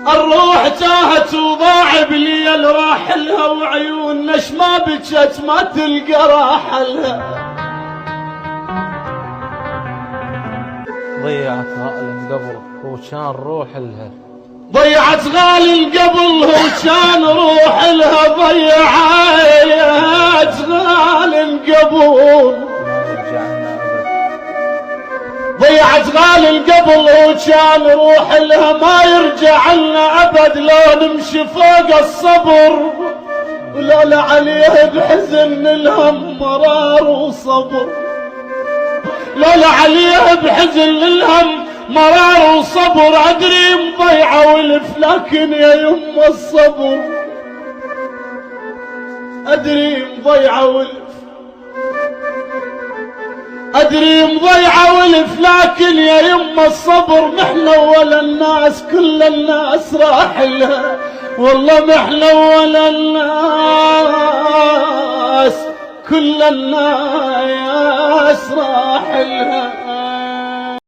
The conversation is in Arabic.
الروح تاهت وضاع بليل راحلها وعيون نش ما بكت ما تلقى راحلها. ضيعت غالي قبل وكان روح لها. ضيعت غالي قبل وكان روح لها. ضيعت غالي قبل ضيعت غالي قبل وكان روح لها. ما يرجع لنا ابد لو نمشي فوق الصبر ولولا عليه بحزن الهم مرار وصبر. لولا عليه بحزن الهم مرار وصبر. ادري مضيعه ولف لكن يا يما الصبر. ادري مضيعه ولف ادري مضيعه ولف لكن يا يما الصبر. محلى ولا الناس كل الناس راح لها. والله محلى ولا الناس كل الناس